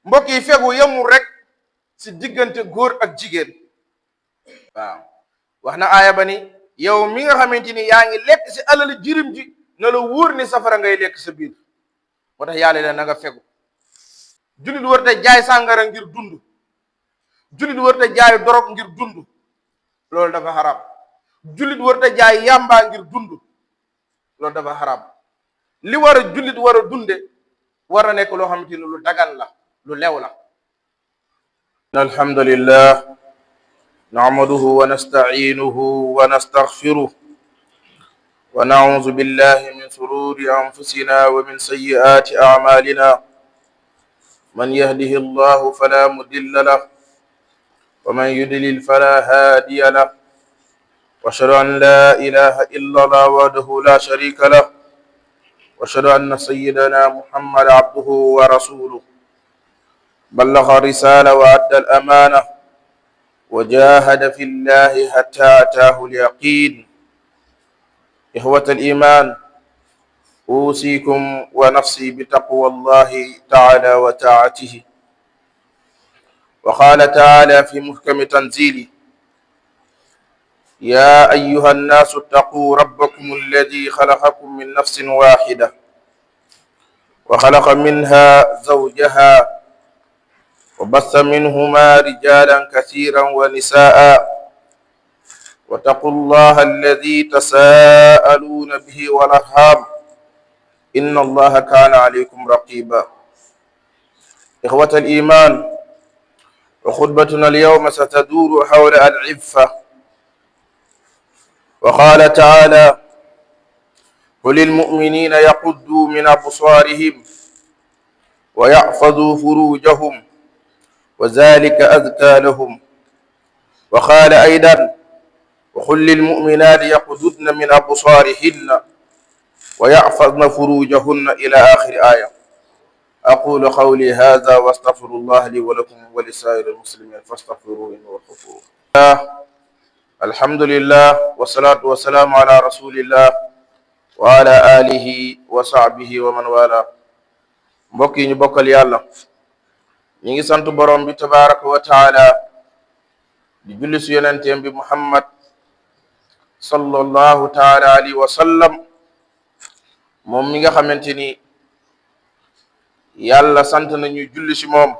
mbokk yi fegu yemul rek si diggante góor ak jigéen. waaw wax na aaya ba ni yow mi nga xamante ni yaa ngi lekk si alal jirim ji na la wóor ni safara ngay lekk sa biir. moo tax yàlla na nga fegu. jullit war te jaay sàngara ngir dund. jullit war te jaay dorog ngir dund. loolu dafa xaraam. jullit war te jaay yàmbaa ngir dund. loolu dafa xaraam. li war a jullit war a dunde war a nekk loo xamante ni lu dagan la lu lew la. alhamdulillah nahmaduhu wa nasta'inuhu wa nastaghfiruh wa na'udhu billahi min sururi anfusina wa min sayyiati a'malina man yahdihi Allahu fala mudilla lahu wa man yudlil fala hadiya lahu wa ashhadu an la ilaha illa Allah wahdahu la sharika lahu wa ashhadu anna sayyidana Muhammadan abduhu wa rasuluh ballagha risala wa adda al-amana wa jahada fi llahi hatta ataahu al-yaqin. إخوة الإيمان أوصيكم ونفسي بتقوى الله تعالى وطاعته. وقال تعالى في محكم تنزيله يا أيها الناس اتقوا ربكم الذي خلقكم من نفس واحدة وخلق منها زوجها وبث منهما رجالا كثيرا ونساء واتقوا الله الذي تساءلون به والأرحام إن الله كان عليكم رقيبا. إخوة الإيمان وخطبتنا اليوم ستدور حول العفة. وقال تعالى قل للمؤمنين يغضوا من أبصارهم ويحفظوا فروجهم وذلك أزكى لهم. وقال أيضا وقل للمؤمنات يغضضن من أبصارهن ويحفظن فروجهن إلى آخر آية. أقول قولي هذا واستغفر الله لي ولكم ولسائر المسلمين فاستغفروه إنه هو الغفور الرحيم. الحمد لله والصلاة والسلام على رسول الله وعلى آله وصحبه ومن والاه. mbokk yi ñu bokkal yàlla ñi ngi sant borom bi tabaraka wa taala di julli su yonenteem bi Muhammad sallallahu taala alayhi wa sallam moom mi nga xamante ni yàlla sant nañu julli si moom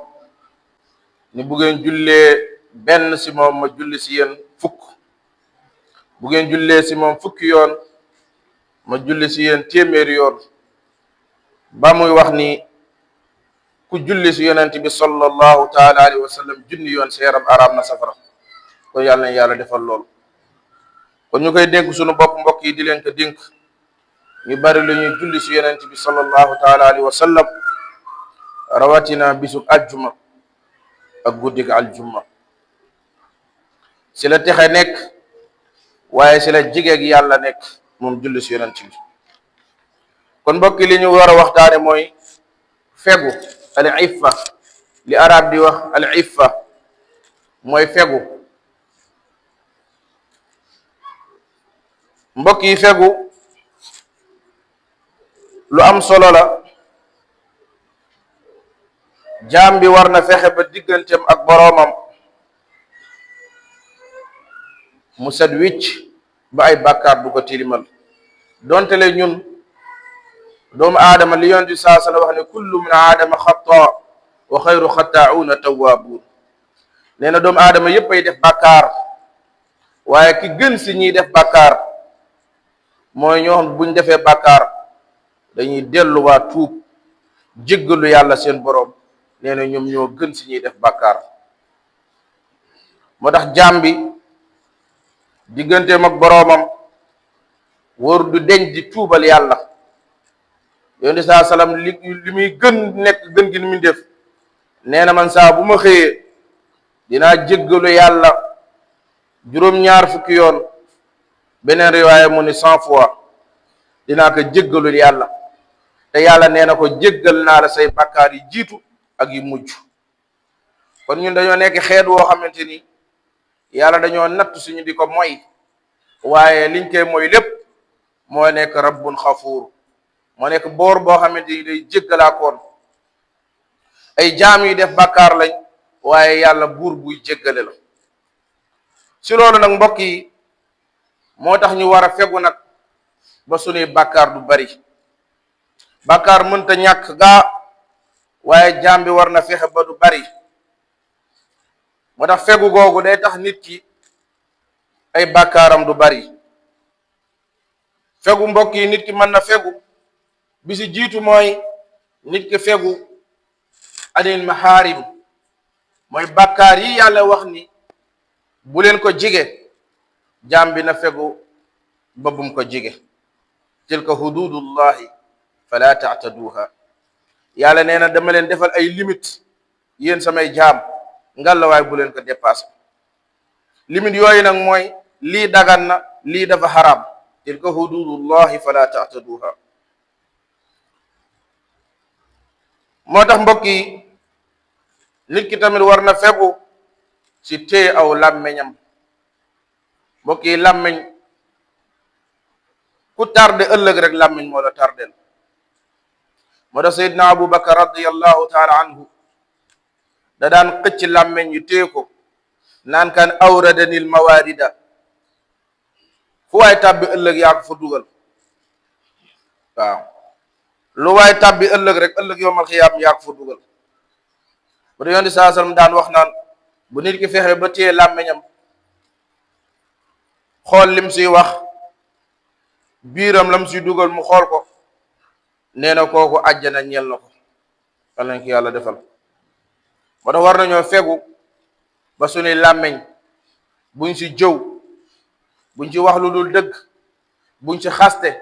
ni bu ngeen jullee benn si moom ma julli si yéen fukk, bu ngeen jullee si moom fukki yoon ma julli si yéen téeméeri yoon. ba muy wax ni ku julli si yonent bi sallallahu taala alayhi wa sallam junni yoon sa yaram araam na safara. kon yàlla na yàlla defal loolu. kon ñu koy dénk sunu bopp mbokk yi di leen ko dénk ñu bari lu ñuy julli si yonent bi sallallahu taala alayhi wa sallam rawatina bisu aljuma ak guddig aljuma. si la texe nekk waaye si la jigeeg yàlla nekk moom julli si yonent bi. kon mbokk yi li ñu war a waxtaane mooy fegu al iffa. li arab di wax al iffa mooy fegu. mbokk yi fegu lu am solo la. jaam bi war na fexe ba digganteem ak boroomam mu set wicc ba ay bàkkaar du ko tilimal. donte le ñun doomu aadama li yonent bi saa sala wax ne kullu min aadama xata wa xayru xataa'uuna tawwaabuun. nee na doomu aadama yépp ay def bàkkaar waaye ki gën si ñiy def bàkkaar mooy ñoo xam buñ defee bàkkaar dañuy delluwaat tuub jéggalu yàlla seen boroom. nee na ñoom ñoo gën si ñuy def bàkkaar. moo tax jaam bi digganteem ak boroomam wóor du deñ di tuubal yàlla. yonent saa salaam li muy gën nekk gën gi ni muy def nee na man saa bu ma xëyee dinaa jéggalu yàlla juróom-ñaar fukki yoon. beneen riwaaya mu ni 100 fois dinaa ko jéggalul yàlla te yàlla nee na ko jéggal naa la say bàkkaar yi jiitu ak yu mujj. kon ñun dañoo nekk xeet woo xamante ni yàlla dañoo natt suñu di ko moy waaye liñ koy moy lépp moo nekk rabbun xafuur moo nekk boor boo xamante ni day jéggalaakoon. ay jaam yi def bàkkaar lañ waaye yàlla buur buy jéggale la. si loolu nag mbokk yi moo tax ñu war a fegu nag ba sunuy bàkkaar du bari. bàkkaar mënta ñàkk gaa waaye jaam bi war na fexe ba du bari. moo tax fegu googu day tax nit ki ay bàkkaaram du bari. fegu mbokk yi nit ki mën na fegu bi si jiitu mooy nit ki fegu anil mahaarim, mooy bàkkaar yi yàlla wax ni bu leen ko jige, jaam bi na fegu ba bum ko jige. tilka hududullahi fala ta'taduha. yàlla nee na dama leen defal ay limite yéen samay jaam, ngalla waay bu leen ko dépassé. limite yooyu nag mooy lii dagan na lii dafa xaraam. tilka hududullahi fala ta'taduha. moo tax mbokk yi nit ki tamit war na fegu ci téye aw làmmeñam. mbokk yi làmmeñ ku tarde ëllëg rek làmmeñ moo la tardel. moo tax Seydina Abu Bakar radiyallahu taala anhu da daan xëcc làmmeñ yu téye ko naan kan awradanil mawarida, fu waay tàbbi ëllëg yaa ko fa dugal. waaw lu waay tàbbi ëllëg rek ëllëg yowmal xiyaam yaa ko fa dugal. bu dee Yonent saa sallam daan wax naan bu nit ki fexe ba téye làmmeñam xool lim siy wax biiram lam siy dugal mu xool ko, nee na kooku àjjana ñeel na ko. yal nañ ko yàlla defal. moo tax war nañoo fegu ba sunuy làmmeñ buñ si jëw, buñ ci wax lu dul dëgg, buñ ci xaste,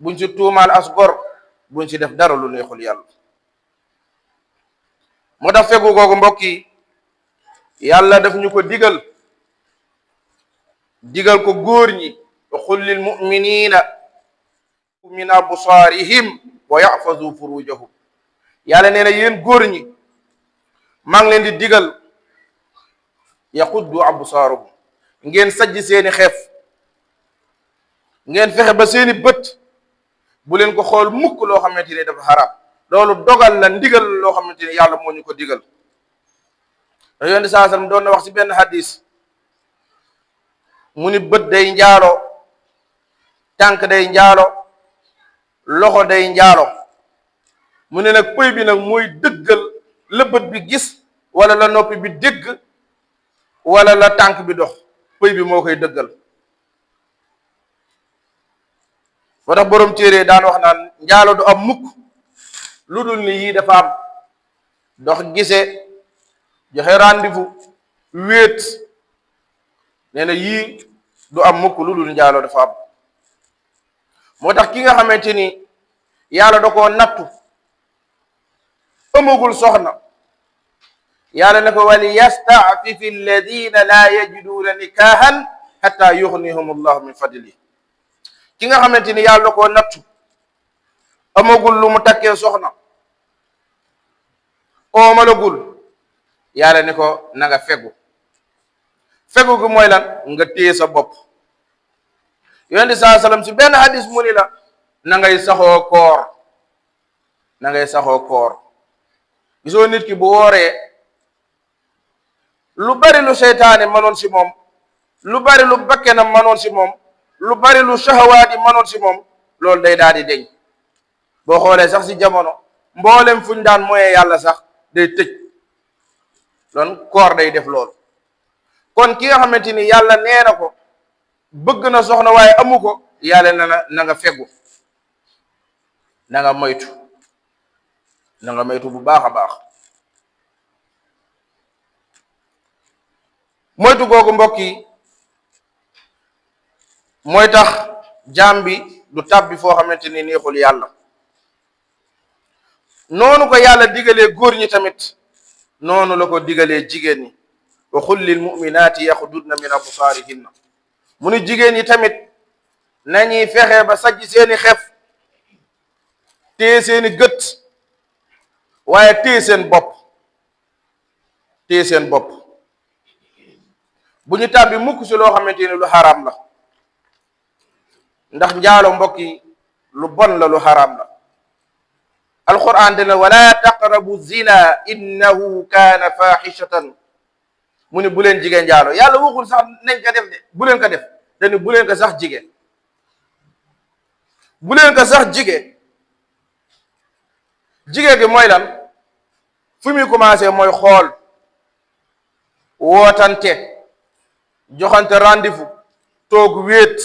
buñ ci tuumaal as gor, buñ ci def dara lu neexul yàlla. moo tax fegu googu mbokk yi yàlla daf ñu ko digal ko góor ñi. wa qul lil mu'minina min absaarihim wa yaxfazu furujahum. yàlla nee na yéen góor ñi maa ngi leen di digal yaxuddu absaarahum, ngeen sajj seeni xeef, ngeen fexe ba seeni bët bu leen ko xool mukk loo xamante ni dafa xaraam. loolu dogal la, ndigal loo xamante ni yàlla moo ñu ko digal. da Yonent saa sallam doon na wax ci benn hadis mu ni bët day njaalo, tànk day njaalo, loxo day njaalo. mu ne nag pëy bi nag mooy dëggal la bët bi gis wala la noppi bi dégg wala la tànk bi dox. pëy bi moo koy dëggal. moo tax borom téere daan wax naan njaalo du am mukk lu dul ni yii dafa am: dox gise, joxe rendez-vous, wéet. nee na yii du am mukk lu dul njaalo dafa am. moo tax ki nga xamante ni yàlla da koo nattu amagul soxna, yàlla ne ko wali yasta'fifi alladina laa yajiduuna nikahan hatta yughnihum allahu min fadli. ki nga xamante ni yàlla da koo nattu amagul lu mu takkee soxna, oomalagul, yàlla ne ko na nga fegu. fegu gi mooy lan? nga téye sa bopp. Yonent saa sallam si benn hadis mu ni la na ngay saxoo koor, na ngay saxoo koor. gisoo nit ki bu wooree lu bari lu seytaane manoon si moom, lu bari lu bakkenam manoon si moom, lu bari lu shahawaat yi manoon si moom, loolu day daal di deñ. boo xoolee sax si jamono mboolem fuñ daan moyee yàlla sax day tëj. loolu koor day def loolu. kon ki nga xamante ni yàlla nee na ko bëgg na soxna waaye amu ko, yàlla na nga fegu, na nga moytu, na nga moytu bu baax a baax. moytu googu mbokk yi mooy tax jaam bi du tàbbi foo xamante ni neexul yàlla. noonu ko yàlla digalee góor ñi tamit noonu la ko digalee jigéen ñi. wa qul lil mu'minaati yaxududna min absaarihinna. mu ni jigéen ñi tamit nañuy fexe ba sajj seeni xef, téye seeni gët, waaye téye seen bopp, téye seen bopp. bu ñu tàbbi mukk si loo xamante ni lu xaraam la, ndax njaalo mbokk yi lu bon la, lu xaraam la. alquran dina wala taqrabu zina innahu kaana fahishatan mu ne bu leen jigéen njaalo. yàlla waxul sax nañ ko def de bu leen ko def, dañu bu leen ko sax jigéen, bu leen ko sax jigéen. jigéen gi mooy lan? fu muy commencé mooy xool, wootante, joxante rendez-vous, toog wéet.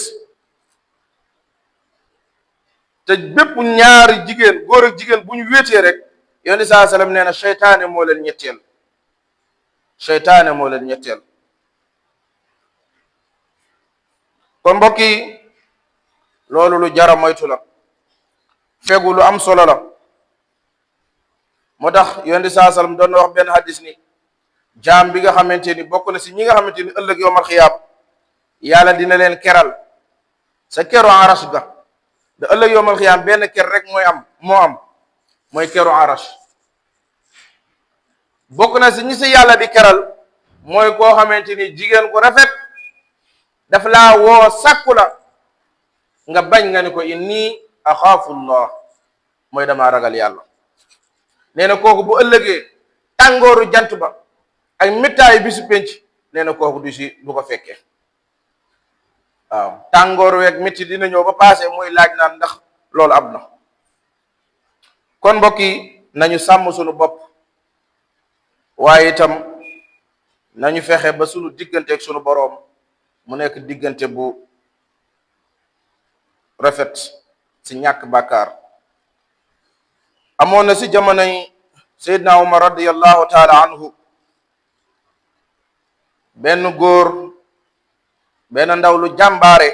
te bépp ñaari jigéen, góor ak jigéen bu ñu wéetee rek yonent bi saa sallam nee na seytaane moo leen ñetteel, seytaane moo leen ñetteel. kon mbokk yi loolu lu jara moytu la, fegu lu am solo la. moo tax yonent bi saa sallam doon na wax benn hadis ni jaam bi nga xamante ni bokk na si ñi nga xamante ni ëllëg yawmal xiyaam yàlla dina leen keral sa keru arash ga. da ëllëg yawmal xiyaam benn ker rek mooy keru arash. bokk na si ñi si yàlla di keral mooy koo xamante ni jigéen ku rafet daf laa woo sàkku la nga bañ nga ni ko inni axaafullah, mooy damaa ragal yàlla. nee na kooku bu ëllëgee tàngooru jant ba ak méttaayu bisu penc, nee na kooku du ko fekkee. waaw tàngoor weeg métti dina ñëw ba passé muy laaj naan ndax loolu am na. kon mbokk yi nañu sàmm sunu bopp, waaye itam nañu fexe ba sunu diggante ak sunu boroom mu nekk diggante bu rafet si ñàkk bàkkaar. amoon na si jamonoy Seydina Umar radiyallahu taala anhu benn góor, benn ndaw lu jàmbaare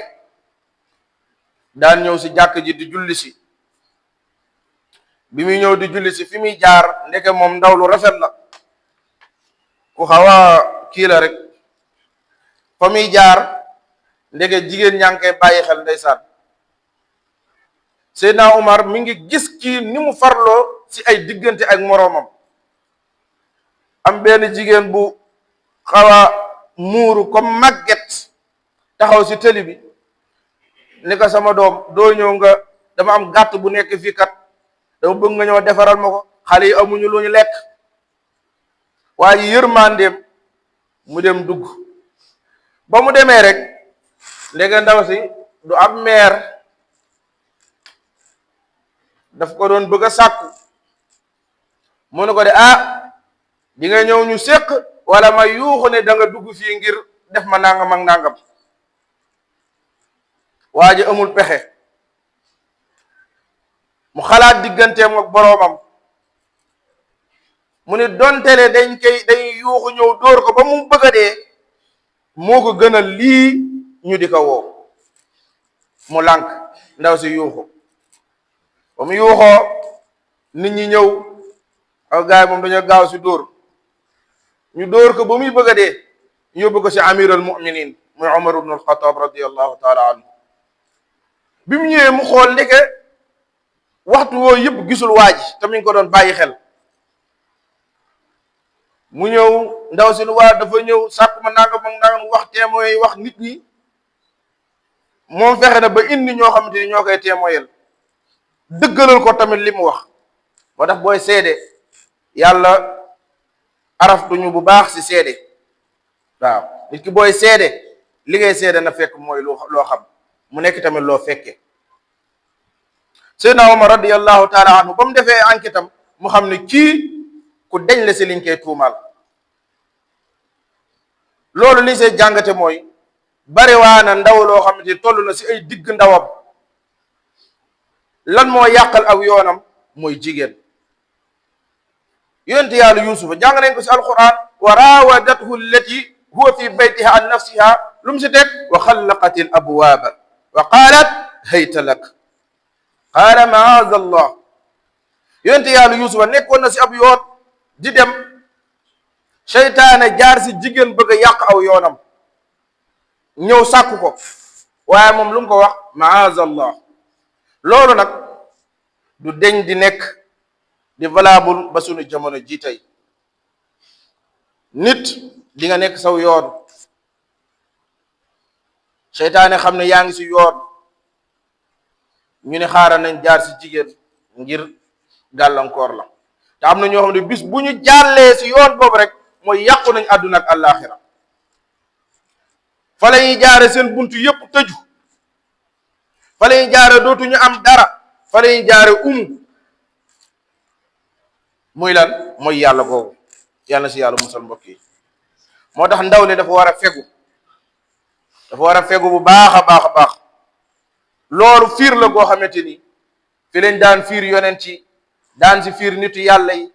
daan ñëw si jàkk ji di julli si. bi muy ñëw di julli si fi muy jaar ndeke moom ndaw lu rafet la, ku xaw a kii la rek. fa muy jaar ndeke jigéen ñaa ngi koy bàyyi xel ndeysaan. Seydina Umar mi ngi gis kii ni mu farloo si ay diggante ak moroomam. am benn jigéen bu xaw a muuru comme màgget taxaw si tëli bi ni ko sama doom doo ñëw nga, dama am gàtt bu nekk fii kat, dama bëgg nga ñëw defaral ma ko, xale yi amuñu lu ñu lekk. waa ji yërmandeem mu dem dugg. ba mu demee rek ndege ndaw si du am meer, daf ko doon bëgg a sàkku. mu ne ko de di nga ñëw ñu séq wala ma yuuxu ne da nga dugg fii ngir def ma nangam ak nangam. waa ji amul pexe, mu xalaat digganteem ak boroomam. mu ne dontele dañ yuuxu ñëw dóor ko ba mu bëgg a dee moo ko gënal lii ñu di ko woo. mu lànk, ndaw si yuuxu. ba mu yuuxoo nit ñi ñëw, ak gaay moom dañoo gaaw si dóor. ñu dóor ko ba muy bëgg a dee ñu yóbbu ko si amirul muminin muy Umar ibn al-Khattab radiyallahu taala anhu. bi mu ñëwee mu xool ndeke waxtu woo yëpp gisul waa ji te mi ngi ko doon bàyyi xel. mu ñëw ndaw si waa dafa ñëw sàkk ma nangam ak nangam wax témoin yi wax nit ñi. moom fexe na ba indi ñoo xamante ni ñoo koy témoyel dëggalal ko tamit li mu wax. moo tax booy seede yàlla araftuñu bu baax si seede. waaw nit ki booy seede li ngay seede na fekk mooy loo xam, mu nekk tamit loo fekke. Seydina Omar radiyallahu taala anhu ba mu defee enquête am mu xam ne kii ku deñ la si liñ koy tuumaal. loolu liñ see jàngate mooy bari waa na ndaw loo xamante ni toll na si ay digg ndawam, lan moo yàqal aw yoonam mooy jigéen. yonent yàlla yusufa jàng nañ ko si alquran wa raawadathu allati huwa fi baytiha an nafsiha lu mu si teg wa xallaqat al abwaaba wa qaalat hayta lak qaala maaza allah. yonent yàlla yusufa nekkoon na si ab yoon di dem, seytaane jaar si jigéen bëgg a yàq aw yoonam, ñëw sàkku ko, waaye moom lu mu ko wax maaza allah. loolu nag du deñ di nekk di valable ba sunu jamono ji tey. nit di nga nekk saw yoon, seytaane xam ne yaa ngi si yoon, ñu ne xaaral nañ jaar si jigéen ngir gàllankoor la te am na ñoo xam ne bis bu ñu jàllee si yoon boobu rek mooy yàqu nañ àdduna ak àllaaxira fa la ñuy jaare seen buntu yépp tëju fa la ñuy jaare dootuñu am dara fa la ñuy jaare muy lan mooy yàlla googu yàlla si yàlla musal mbokk yi moo tax ndaw li dafa war a fegu bu baax a baax a baax loolu fiir la goo xamante ni fi lañ daan fiir yonent yi daan si fiir nitu yàlla yi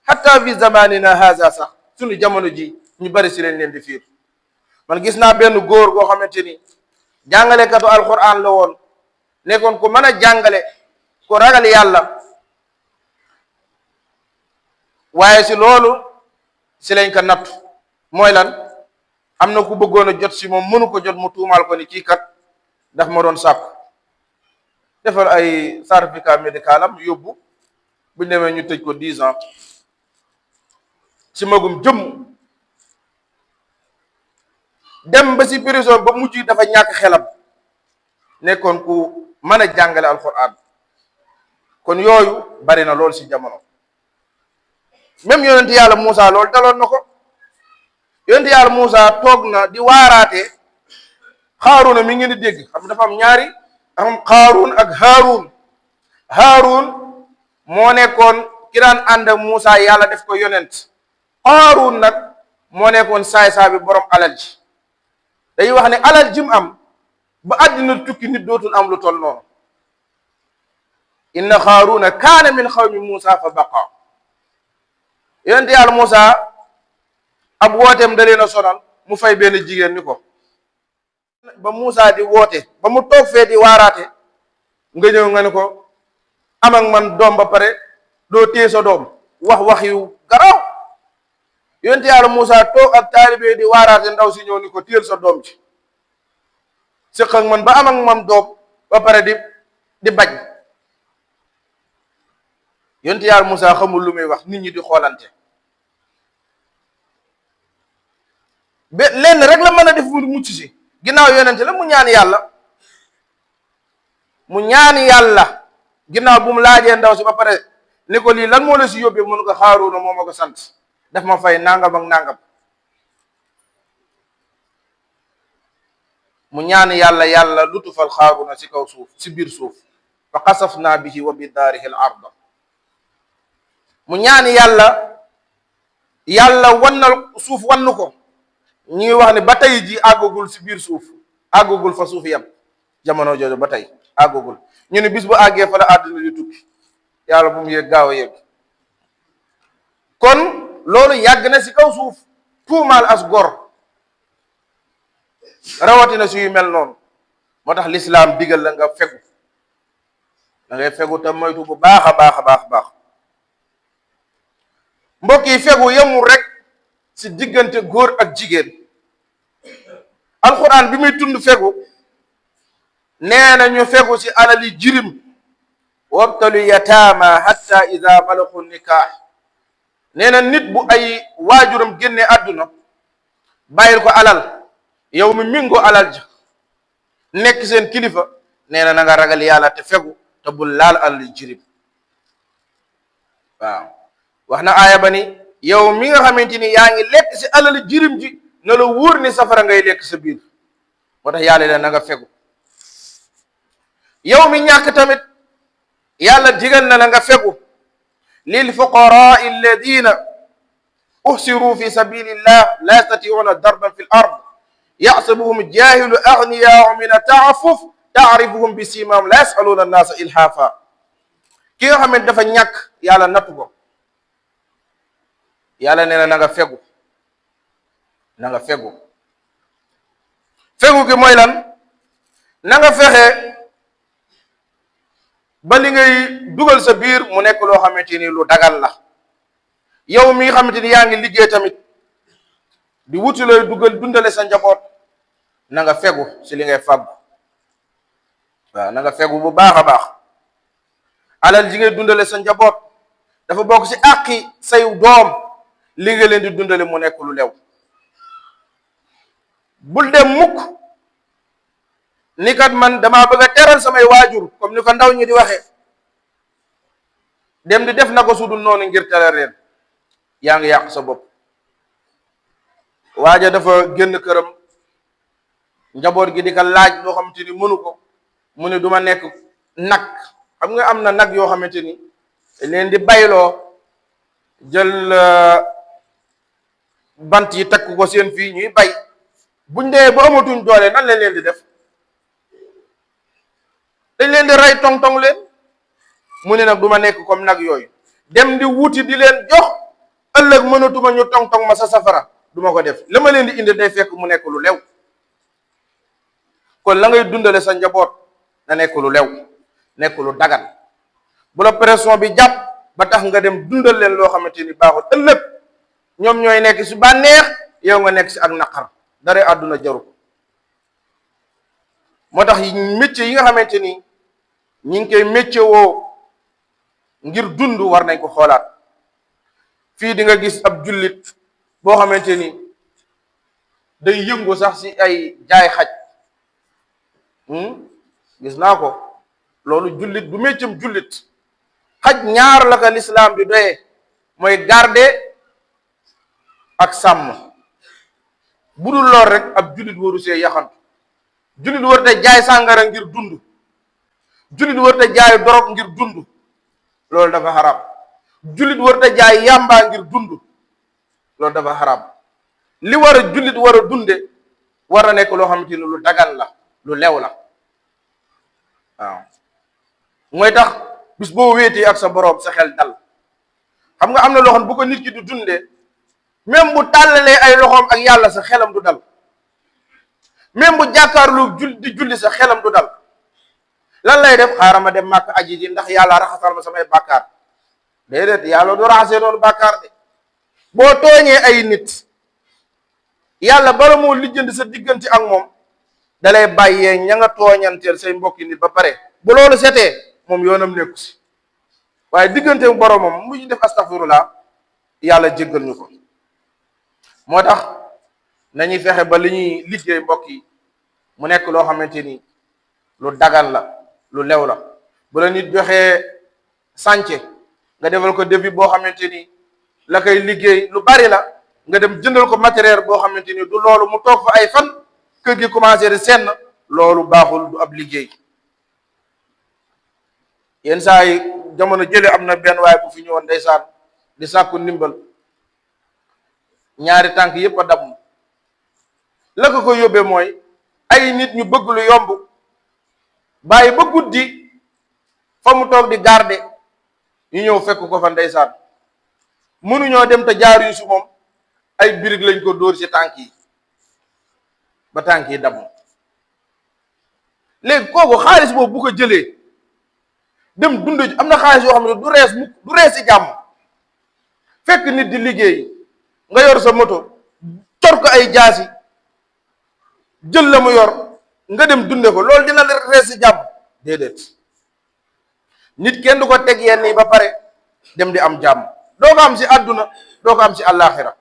hatta fi zamanina haza sax suñu jamono ji ñu bari si leen di fiir man gis naa benn góor goo xamante ni jàngalekatu alquran la woon nekkoon ku mën a jàngale ku ragal yàlla waaye si loolu si lañ ko natt mooy lan am na ku bëggoon a jot si moom mënu ko jot mu tuumaal ko ni kii kat daf ma doon sàkku defal ay certificat médical am yóbbu buñ demee ñu tëj ko 10 ans si magum jëmm dem ba si prison ba mujj dafa ñàkk xelam nekkoon ku mën a jàngale alquran kon yooyu bari na lool si jamono même yonent yàlla Moussa loolu daloon na ko yonent yàlla Moussa toog na di waaraate Xaaruna mi ngi di dégg xam dafa am ñaari am Xaaruun ak Haaruun moo nekkoon ki daan ànd ak Moussa yàlla def ko yonent Xaaruun nag moo nekkoon saay-saa bi borom alal ji day wax ne alal jim am ba àddina tukki nit dootul am lu toll noonu inna Xaaruuna kaana min xawmi Moussa fa baqa yonent yàlla Moussa ab wooteem da leen a sonal mu fay benn jigéen ni ko ba Moussa di woote ba mu toog fee di waaraate nga ñëw nga ne ko am ak man doom ba pare doo téye sa doom wax yu garaaw yonent yàlla Moussa toog ak taalibe di waaraate ndaw si ñëw ni ko téyel sa doom ci sëq ak man ba am ak man doom ba pare di bañ yonent yàlla Moussa xamul lu muy wax nit ñi di xoolante lenn rek la mën a def mu mucc si ginnaaw yonent la mu ñaan yàlla ginnaaw bu mu laajee ndaw si ba pare ni ko lii lan moo la si yóbbee mënu ko Xaaruuna moo ma ko sant daf ma fay nangam ak nangam mu ñaan yàlla lutufal Xaaruuna si kaw suuf si biir suuf fa xasafna bihi wa bi daarihi al arda mu ñaan yàlla wannal suuf wannu ko ñu ngi wax ne ba tey ji àggagul si biir suuf àggagul fa suuf yam jamono jooju ba tey àggagul ñu ne bis bu àggee fa la àdduna di tukki yàlla bu mu yegg gaaw a yegg kon loolu yàgg na si kaw suuf tuumaal as gor rawatina suy mel noonu moo tax lislaam digal la nga fegu da ngay fegu te moytu bu baax a baax mbokk yi fegu yemul rek si diggante góor ak jigéen alquran bi muy tund fegu nee na ñu fegu si alali jirim wabtalu yataama hatta ida balaxu nikaax nee na nit bu ay waajuram génne àdduna bàyyil ko alal yow mi mingo alal ja nekk seen kilifa nee na nga ragal yàlla te fegu te bul laal alali jirim waaw wax na aaya ba ni yow mi nga xamante ni yaa ngi lekk si alali jirim ji na la wóor ni safara ngay lekk sa biir moo tax yàlla la na nga fegu yow mi ñàkk tamit yàlla digal na la nga fegu lil fuqaraa alladina uhsiru fi sabilillah la yastati'una darban fi l ard yaxsabuhum jahilu agniyaau min ataafuf taarifuhum bi simam la yasaluna annaasa ilhaafa ki nga xamante dafa ñàkk yàlla nattu ko yàlla nee na nga fegu fegu gi mooy lan na nga fexe ba li ngay dugal sa biir mu nekk loo xamante ni lu dagal la yow mi nga xamante ni yaa ngi liggéey tamit di wuti looy dundale sa njaboot na nga fegu si li ngay fàggu waaw na nga fegu bu baax a baax alal ji ngay dundale sa njaboot dafa bokk si àqi say doom li nga leen di dundale mu nekk lu lew bul dem mukk ni kat man damaa bëgg a teral samay waajur comme ni ko ndaw ñi di waxee dem di def na ko sudul noonu ngir tere leen, yaa ngi yàq sa bopp. waaja dafa génn këram, njaboot gi di ko laaj loo xamante ni mënu ko, mu ne duma nekk nag. xam nga am na nag yoo xamante ni leen di bayloo, jël bant yi takk ko seen fii ñuy bay, buñ dee ba amatuñ doole nan leen di def? dañ leen di rey tong-tong leen. mu ne nag du ma nekk comme nag yooyu, dem di wuti di leen jox, ëllëg mënatuma ñu tong-tong ma sa safara, du ma ko def. la ma leen di indi day fekk mu nekk lu lew. kon la ngay dundale sa njaboot na nekk lu lew, nekk lu dagan. bu la pression bi jàpp ba tax nga dem dundal leen loo xamante ni baaxul, ëllëg ñoom ñooy nekk si bànneex, yow nga nekk si ak naqar, dara àdduna jaru ko. moo tax métier yi nga xamante ni ñi ngi koy métier woo ngir dund war nañ ko xoolaat. fii di nga gis ab jullit boo xamante ni day yëngu sax si ay jaay xaj. gis naa ko, loolu jullit du méccam jullit. xaj ñaar la ko lislaam bi doyee, mooy garder ak sàmm. bu dul lool rek ab jullit waru see yaxantu. jullit war te jaay sàngara ngir dund, jullit war te jaay dorog ngir dund, loolu dafa xaraam. jullit war te jaay yàmbaa ngir dund, loolu dafa xaraam. li war a jullit war a dunde war a nekk loo xamante ni lu dagan la, lu lew la. waaw mooy tax bis boo wéetee ak sa boroom sa xel dal. xam nga am na loo xam bu ko nit ki du dundee, même bu tàllalee ay loxoom ak yàlla sa xelam du dal, même bu jàkkaarlu di julli sa xelam du dal. lan lay def? xaaral ma dem màkk aji ji ndax yàlla raxasal ma samay bàkkaar. déedéet, yàlla du raxasee noonu bàkkaar de. boo tooñee ay nit, yàlla bala moo lijjanti sa diggante ak moom dalay bàyyee ña nga tooñanteel say mbokki nit ba pare. bu loolu setee moom yoonam nekku si, waaye diggante boromam mu ñu def astaghfirullah, yàlla jéggal ñu ko. moo tax nañuy fexe ba li ñuy liggéey mbokk yi mu nekk loo xamante ni lu dagan la, lu lew la. bu la nit joxee sànce nga defal ko devis boo xamante ni la koy liggéey lu bari la, nga dem jëndal ko matériel boo xamante ni du loolu, mu toog fa ay fan kër gi commencé di senn, loolu baaxul, du ab liggéey. yenn saa yi jamono jële am na benn waay bu fi ñëwoon ndeysaan di sàkku ndimbal, ñaari tànk yépp a damm. la ko yóbbee mooy ay nit ñu bëgg lu yomb, bàyyi ba guddi fa mu toog di garder ñu ñëw fekk ko fa ndeysaan. mënuñoo dem te jaar yu si moom, ay birig lañ ko dóor ci tànk yi ba tànk yi damm. léegi kooku xaalis boobu bu ko jëlee dem dund, am na xaalis yoo xam ne du rees mukk, du rees ci jàmm. fekk nit di liggéey nga yor sa moto cor ko ay jaasi, jël la mu yor nga dem dunde ko, loolu dina rees ci jàmm? déedéet. nit kenn du ko teg yenn yi ba pare dem di am jàmm. doo ko am ci àdduna, doo ko am ci àllaaxira.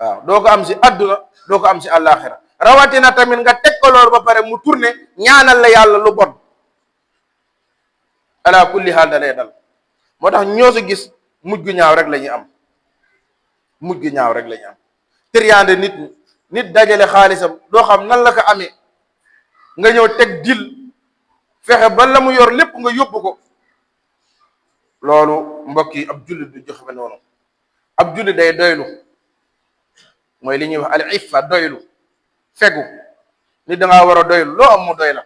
waaw doo ko am ci àdduna, doo ko am ci àllaaxira. rawatina tamit nga teg ko loolu ba pare mu tourné ñaanal la yàlla lu bon. ala kulli haal da lay dal. moo tax ñoo si gis mujj gu ñaaw rek la ñuy am, mujj gu ñaaw rek la ñuy am. triande nit dajale xaalisam doo xam nan la ko amee, nga ñëw teg dil fexe ba la mu yor lépp nga yóbbu ko. loolu mbokk yi ab jullit du joxe noonu. ab jullit day doylu, mooy li ñuy wax al iffa, doylu, fegu. nit da ngaa war a doylu, loo am mu doy la.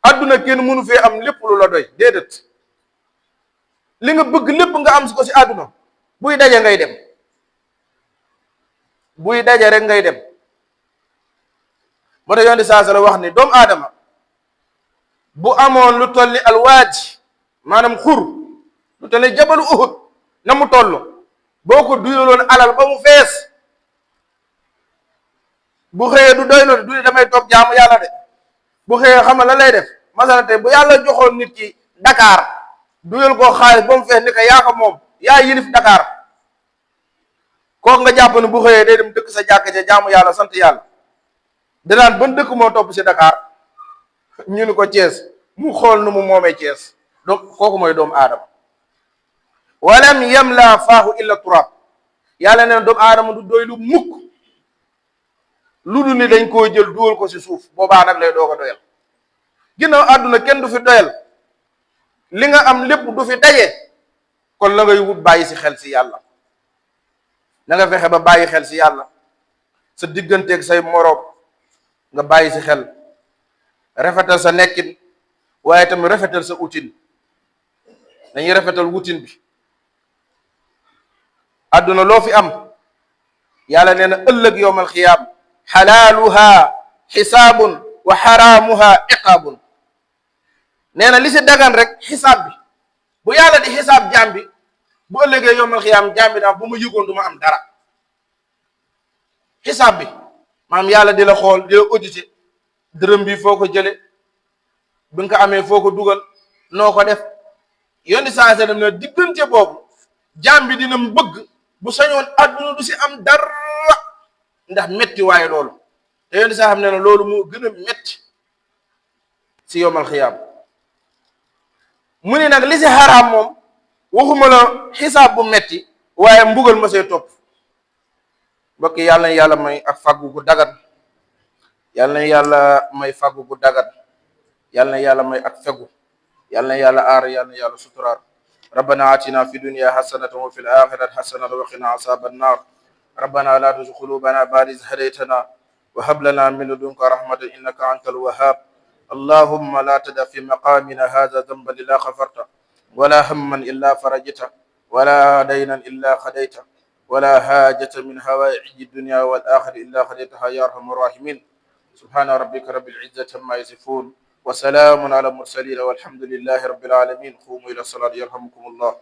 adduna kenn mënu fee am lépp lu la doy, déedéet. li nga bëgg lépp nga am si ko si àdduna, buy daje ngay dem, buy daje rek ngay dem. moo tax yoon di saasa la wax ni doomu aadama bu amoon lu toll ni alwaaj, maanaam xur, lu toll ni jabalu Uhud na mu toll, boo ko duyaloon alal ba mu fees, bu xëyee du doy loolu, du damay toog jaamu yàlla de. bu xëyee xam nga la lay def, masala tey bu yàlla joxoon nit ki Dakar, duyal koo xaalis ba mu fees ni ko yaa ko moom, yaa yilif Dakar, kooku nga jàpp ne bu xëyee day dem dëkk sa jàkka ja jaamu yàlla, sant yàlla. danaan ban dëkk moo topp si Dakar, ñu ni ko Thiès, mu xool nu mu moomee Thiès. donc kooku mooy doomu aadama. walam yamla faahu illa turab, yàlla nee na doomu aadama du doylu mukk lu dul ni dañ koo jël dugal ko si suuf, boobaa nag lay doog a doyal. ginnaaw àdduna kenn du fi doyal, li nga am lépp du fi daje, kon la ngay wut bàyyi si xel si yàlla. na nga fexe ba bàyyi xel si yàlla, sa digganteeg say moroom nga bàyyi si xel, rafetal sa nekkin waaye tamit rafetal sa utin. dañuy rafetal wutin bi. àdduna loo fi am yàlla nee na ëllëg yowmal xiyaam xalaaluha xisaabun wa xaraamuha iqaabun. nee na li si dagan rek xisaab bi, bu yàlla di xisaab jaam bi bu ëllëgee yowmal xiyaam jaam bi daal bu ma yëgoon du ma am dara. xisaab bi maam yàlla di la xool, di la auditer, dërëm bi foo ko jële, bi nga ko amee foo ko dugal, noo ko def. yoon di saa dem na diggante boobu jaam bi dina bëgg bu sañoon àdduna du si am dara ndax metti waaye loolu. te yoon di saa xam ne loolu moo gën a metti si yowmal xiyaam. mu ne nag li si xaraam moom waxuma la xisaab bu metti waaye mbugal ma see topp. mbokk yi yàlla na yàlla may ak fàggu gu dagat, yàlla na yàlla may fàggu gu dagat, yàlla na yàlla may ak fegu, yàlla na yàlla aar, yàlla na yàlla suturaar. rabbana atina fi dunya hasanatan wa fil akhirati hasanatan wa qina azaban nar. rabbana la tuzigh qulubana ba'da idh hadaytana wa hab lana min ladunka rahmatan innaka antal wahhab. اللهم لا تدع في مقامنا هذا ذنبا إلا غفرته ولا هما إلا فرجته ولا دينا إلا خديته ولا حاجة من حوائج الدنيا والآخرة إلا خديتها يا أرحم الراحمين. سبحان ربك رب العزة عما يصفون وسلام على المرسلين والحمد لله رب العالمين. قوموا إلى الصلاة يرحمكم الله.